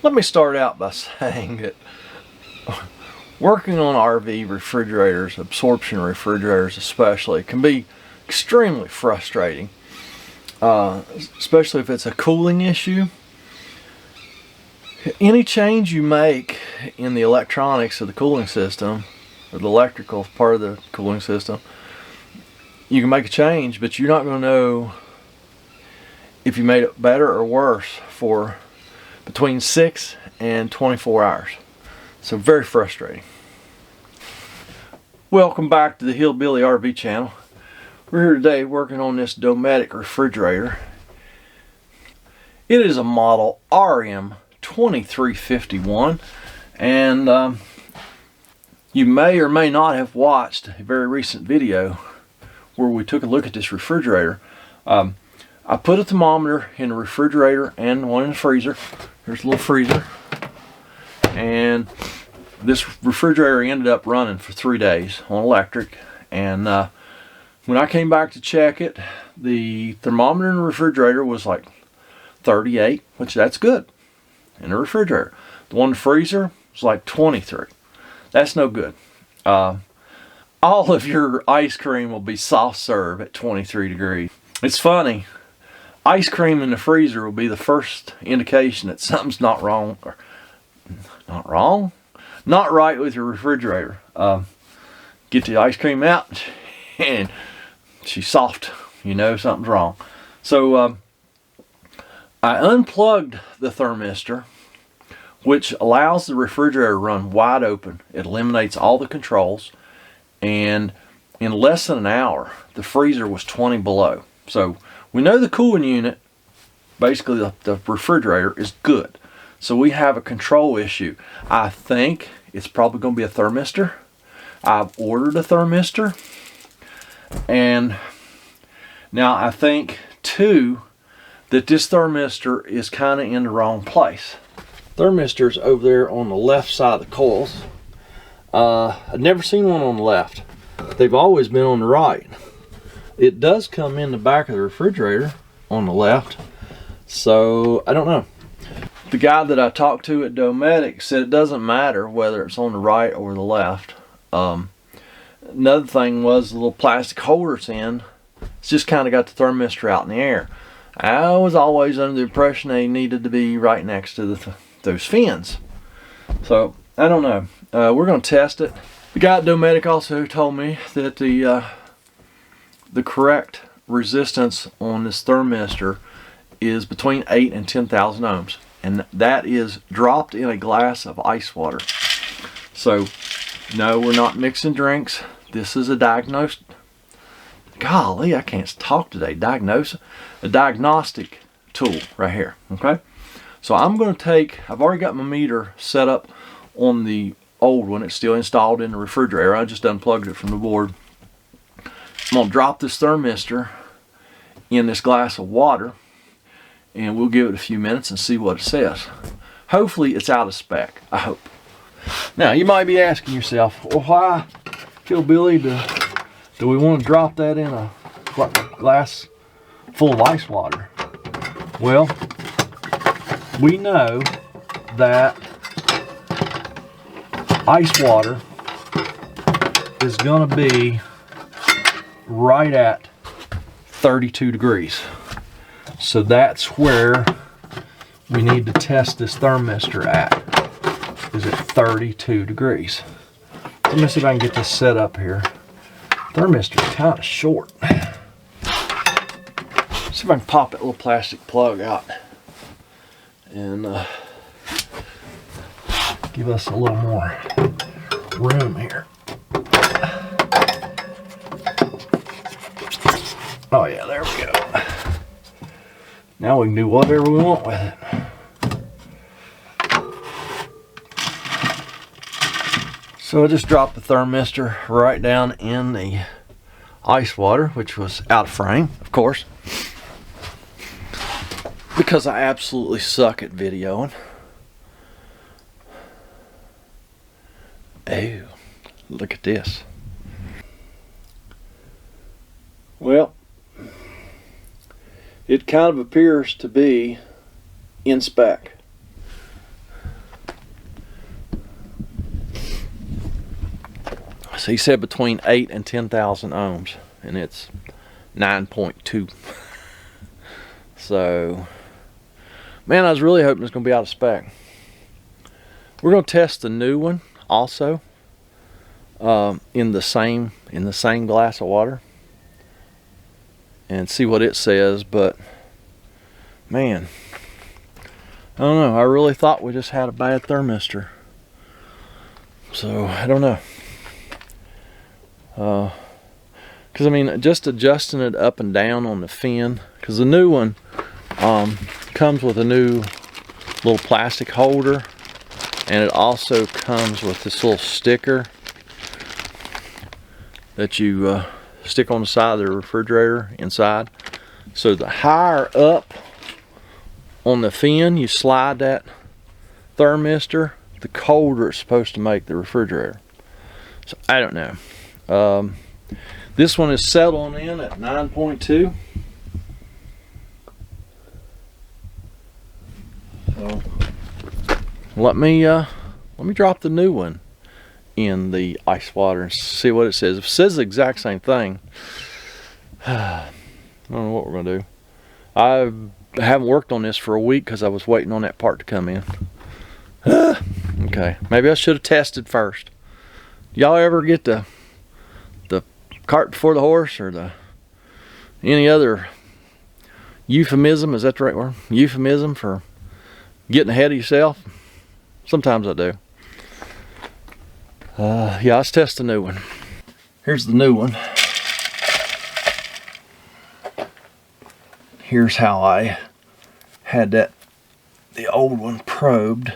Let me start out by saying that working on RV refrigerators, absorption refrigerators especially, can be extremely frustrating, especially if it's a cooling issue. Any change you make in the electronics of the cooling system, or the electrical part of the cooling system, you can make a change, but you're not going to know if you made it better or worse for between 6 and 24 hours. So very frustrating. Welcome back to the Hillbilly RV channel. We're here today working on this Dometic refrigerator. It is a model RM2351, and you may or may not have watched a very recent video where we took a look at this refrigerator. I put a thermometer in the refrigerator and one in the freezer. There's a little freezer. And this refrigerator ended up running for 3 days on electric. And when I came back to check it, the thermometer in the refrigerator was like 38, which that's good in the refrigerator. The one in the freezer was like 23. That's no good. All of your ice cream will be soft serve at 23 degrees. It's funny. Ice cream in the freezer will be the first indication that something's not wrong, or not right with your refrigerator. Get the ice cream out and she's soft. You know something's wrong. So I unplugged the thermistor, which allows the refrigerator to run wide open. It eliminates all the controls, and in less than an hour the freezer was 20 below. So we know the cooling unit, basically the refrigerator, is good. So we have a control issue. I think it's probably going to be a thermistor. I've ordered a thermistor. And now I think too that this thermistor is kind of in the wrong place. Thermistor's over there on the left side of the coils. I've never seen one on the left. They've always been on the right. It does come in the back of the refrigerator on the left, so I don't know. The guy that I talked to at Dometic said it doesn't matter whether it's on the right or the left. Another thing was the little plastic holder it's in. It's just kind of got the thermistor out in the air. I was always under the impression they needed to be right next to those fins. So I don't know. We're going to test it. The guy at Dometic also told me that the correct resistance on this thermistor is between 8 and 10,000 ohms, and that is dropped in a glass of ice water. So no, we're not mixing drinks. This is a diagnostic, golly, I can't talk today, a diagnostic tool right here. Okay, so I'm going to take, I've already got my meter set up on the old one. It's still installed in the refrigerator. I just unplugged it from the board. I'm going to drop this thermistor in this glass of water, and we'll give it a few minutes and see what it says. Hopefully it's out of spec, I hope. Now you might be asking yourself, well, why, Hillbilly, do we want to drop that in a glass full of ice water? Well, we know that ice water is going to be right at 32 degrees. So that's where we need to test this thermistor at, is at 32 degrees. Let me see if I can get this set up here. Thermistor is kind of short. See if I can pop that little plastic plug out and give us a little more room here. Oh yeah, there we go. Now we can do whatever we want with it. So I just dropped the thermistor right down in the ice water, which was out of frame, of course, because I absolutely suck at videoing. Oh, look at this. Well, it kind of appears to be in spec. So he said between 8 and 10,000 ohms, and it's 9.2. So, man, I was really hoping it's going to be out of spec. We're going to test the new one also in the same glass of water and see what it says. But man, I don't know. I really thought we just had a bad thermistor. So I don't know. Because I mean, just adjusting it up and down on the fin, because the new one comes with a new little plastic holder, and it also comes with this little sticker that you stick on the side of the refrigerator inside. So the higher up on the fin you slide that thermistor, the colder it's supposed to make the refrigerator. So I don't know. This one is settling in at 9.2. So let me drop the new one in the ice water and see what it says. If it says the exact same thing, I don't know what we're gonna do. I haven't worked on this for a week because I was waiting on that part to come in. Okay, maybe I should have tested first. Y'all ever get the cart before the horse, or any other euphemism? Is that the right word? Euphemism for getting ahead of yourself? Sometimes I do. Yeah, let's test the new one. Here's the new one. Here's how I had the old one probed.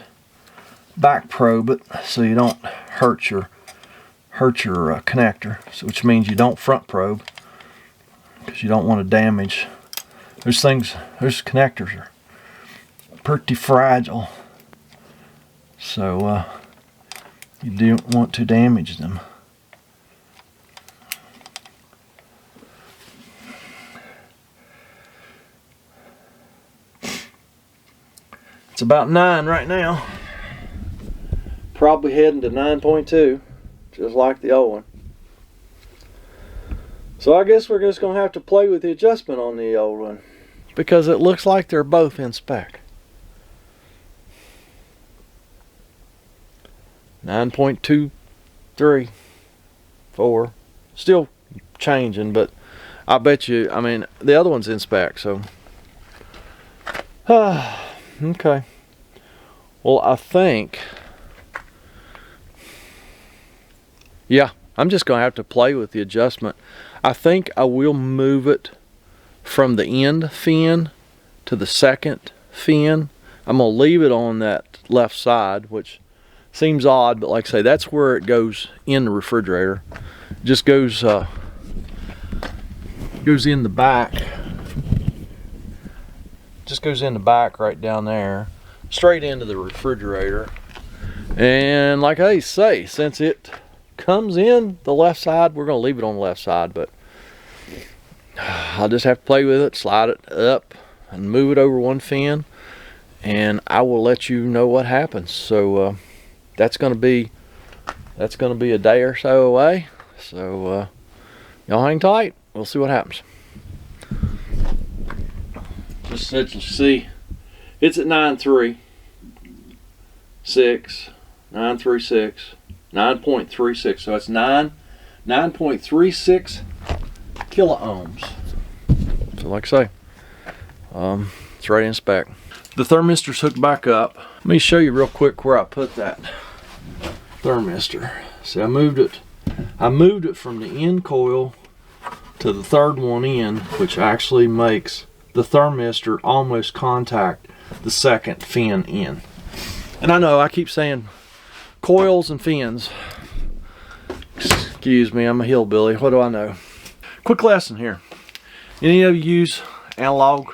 Back probe it so you don't hurt your connector, which means you don't front probe, because you don't want to damage those things. Those connectors are pretty fragile, so you don't want to damage them. It's about 9 right now. Probably heading to 9.2, just like the old one. So I guess we're just going to have to play with the adjustment on the old one, because it looks like they're both in spec. 9.23, 4, still changing, but I bet you, I mean, the other one's in spec, so. Okay. Well, I think, yeah, I'm just going to have to play with the adjustment. I think I will move it from the end fin to the second fin. I'm going to leave it on that left side, which seems odd, but like I say, that's where it goes in the refrigerator. It just goes in the back. Just goes in the back right down there, straight into the refrigerator. And like I say, since it comes in the left side, we're going to leave it on the left side, but I'll just have to play with it, slide it up and move it over one fin, and I will let you know what happens. So that's going to be a day or so away, so y'all hang tight. We'll see what happens. Just let's see, it's at 9.36, 9.36, so it's 9.36 kilo ohms. So like I say, it's right in spec. The thermistor's hooked back up. Let me show you real quick where I put that thermistor. See, I moved it from the end coil to the third one in, which actually makes the thermistor almost contact the second fin in. And I know I keep saying coils and fins. Excuse me, I'm a hillbilly. What do I know? Quick lesson here. Any of you use analog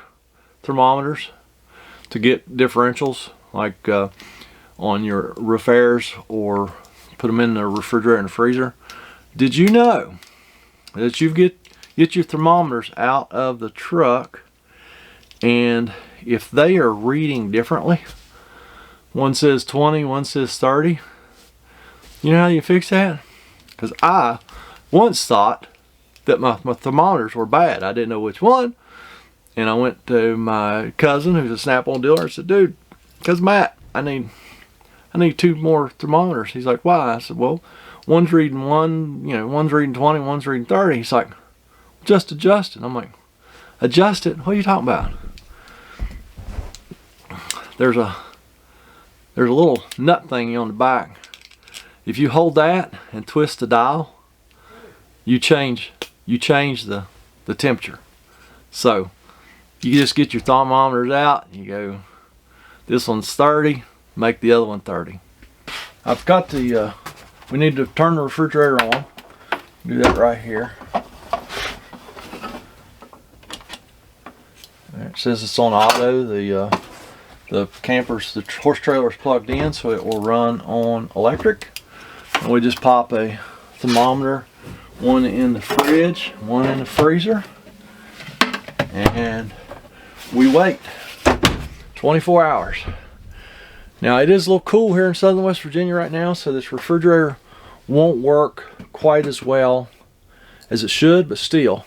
thermometers to get differentials, like on your roof airs, or put them in the refrigerator and freezer? Did you know that you get your thermometers out of the truck, and if they are reading differently, one says 20, one says 30, you know how you fix that? because I once thought that my thermometers were bad. I didn't know which one. And I went to my cousin, who's a Snap-on dealer. I said, dude, cause Matt, I need 2 more thermometers. He's like, why? I said, well, one's reading 1, you know, one's reading 20, one's reading 30. He's like, just adjust it. I'm like, adjust it? What are you talking about? There's a little nut thingy on the back. If you hold that and twist the dial, you change the temperature. So you just get your thermometers out, you go, this one's 30, make the other one 30. I've got the, we need to turn the refrigerator on. Do that right here. It says it's on auto. The camper's, the horse trailer's plugged in, so it will run on electric. And we just pop a thermometer, one in the fridge, one in the freezer, and we wait 24 hours. Now it is a little cool here in southern West Virginia right now, so this refrigerator won't work quite as well as it should, but still,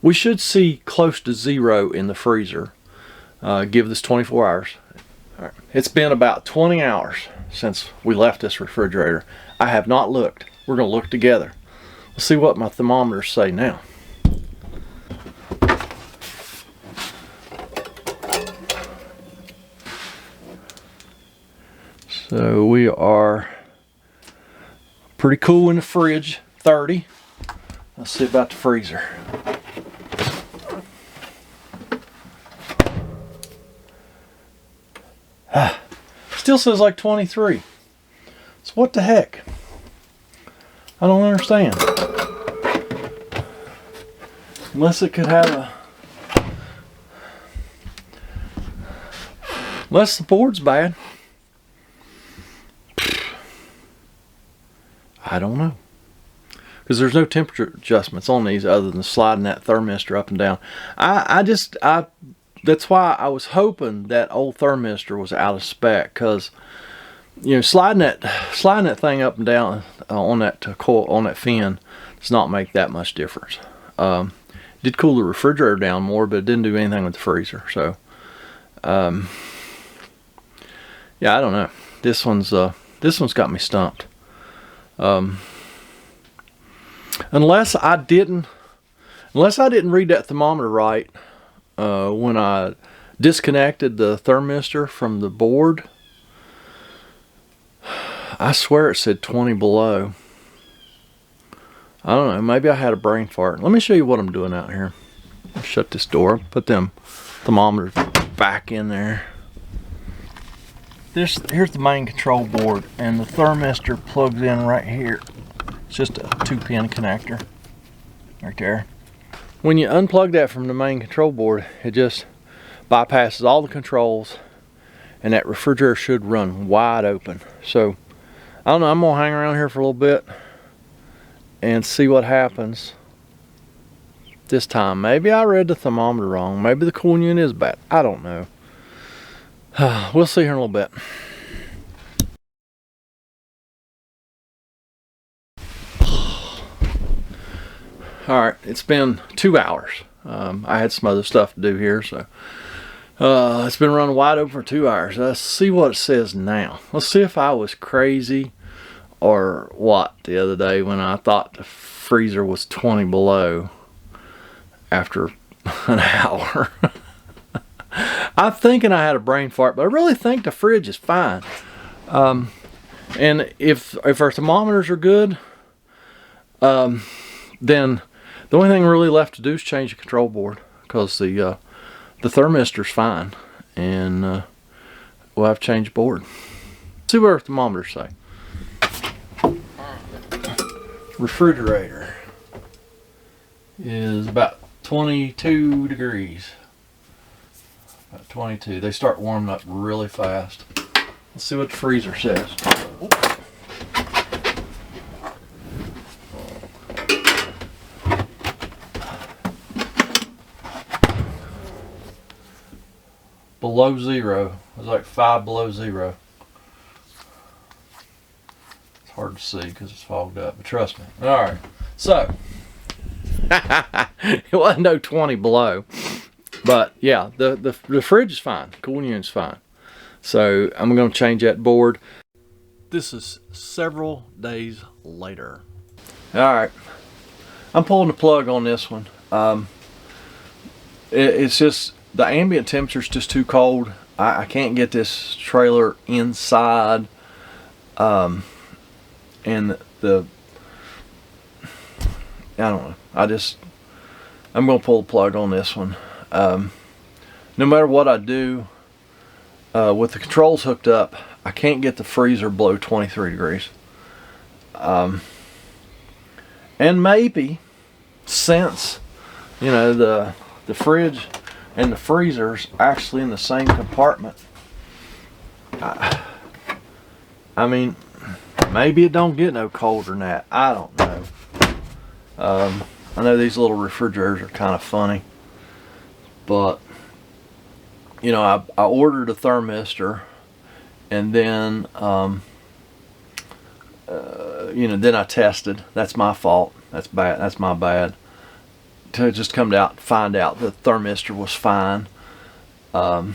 we should see close to 0 in the freezer. Give this 24 hours. All right. It's been about 20 hours since we left this refrigerator. I have not looked. We're going to look together. Let's see what my thermometers say now. So we are pretty cool in the fridge, 30. Let's see about the freezer. Still says like 23. So what the heck? I don't understand. Unless it could have a... Unless the board's bad. I don't know. Because there's no temperature adjustments on these other than sliding that thermistor up and down. That's why I was hoping that old thermistor was out of spec, because you know, sliding that thing up and down on that coil, on that fin, does not make that much difference. Did cool the refrigerator down more, but it didn't do anything with the freezer. So yeah, I don't know. This one's got me stumped. Unless I didn't read that thermometer right when I disconnected the thermistor from the board. I swear it said 20 below. I don't know, maybe I had a brain fart. Let me show you what I'm doing out here. Shut this door, put them thermometers back in there. Here's the main control board, and the thermistor plugs in right here. It's just a 2-pin connector right there. When you unplug that from the main control board, it just bypasses all the controls, and that refrigerator should run wide open. So I don't know, I'm gonna hang around here for a little bit and see what happens this time. Maybe I read the thermometer wrong. Maybe the cooling unit is bad. I don't know. We'll see here in a little bit. Alright, it's been 2 hours. I had some other stuff to do here, so it's been running wide open for 2 hours. Let's see what it says now. Let's see if I was crazy or what the other day when I thought the freezer was 20 below after an hour. I'm thinking I had a brain fart, but I really think the fridge is fine. And if our thermometers are good, then the only thing really left to do is change the control board, because the thermistor's fine, and we'll have to change the board. See what our thermometers say. Refrigerator is about 22 degrees. About 22. They start warming up really fast. Let's see what the freezer says. Below 0. It was like 5 below 0. It's hard to see because it's fogged up, but trust me. All right, so it wasn't no 20 below, but yeah, the fridge is fine. Cooling unit's fine. So I'm going to change that board. This is several days later. All right, I'm pulling the plug on this one. It's just the ambient temperature is just too cold. I can't get this trailer inside, and I don't know. I'm gonna pull the plug on this one. No matter what I do, with the controls hooked up, I can't get the freezer below 23 degrees. And maybe since, you know, the fridge and the freezer's actually in the same compartment, I mean, maybe it don't get no colder than that. I don't know. I know these little refrigerators are kind of funny, but you know, I ordered a thermistor, and then you know, then I tested. That's my fault. That's bad. That's my bad. To just come out, find out the thermistor was fine. I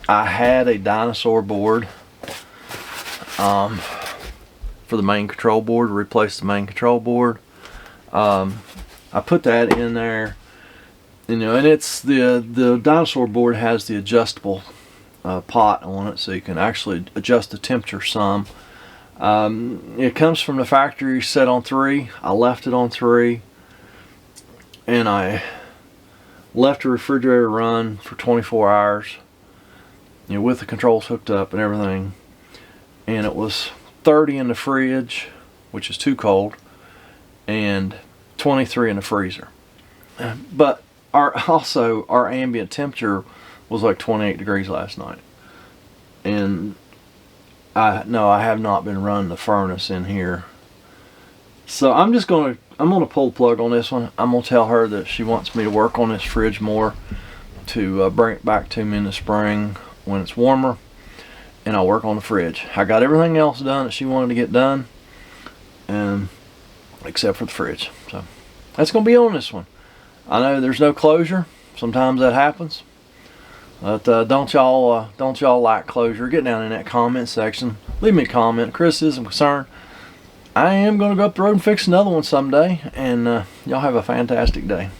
had a dinosaur board for the main control board, to replace the main control board. I put that in there, you know, and it's the dinosaur board has the adjustable pot on it, so you can actually adjust the temperature some. It comes from the factory set on 3. I left it on 3, and I left the refrigerator run for 24 hours, you know, with the controls hooked up and everything, and it was 30 in the fridge, which is too cold, and 23 in the freezer. But our ambient temperature was like 28 degrees last night, and I have not been running the furnace in here. So I'm gonna pull the plug on this one. I'm gonna tell her that she wants me to work on this fridge more, to bring it back to me in the spring when it's warmer, and I'll work on the fridge. I got everything else done that she wanted to get done, and except for the fridge. So that's gonna be on this one. I know there's no closure. Sometimes that happens. But don't y'all like closure? Get down in that comment section. Leave me a comment, criticism, concern. I am going to go up the road and fix another one someday. And y'all have a fantastic day.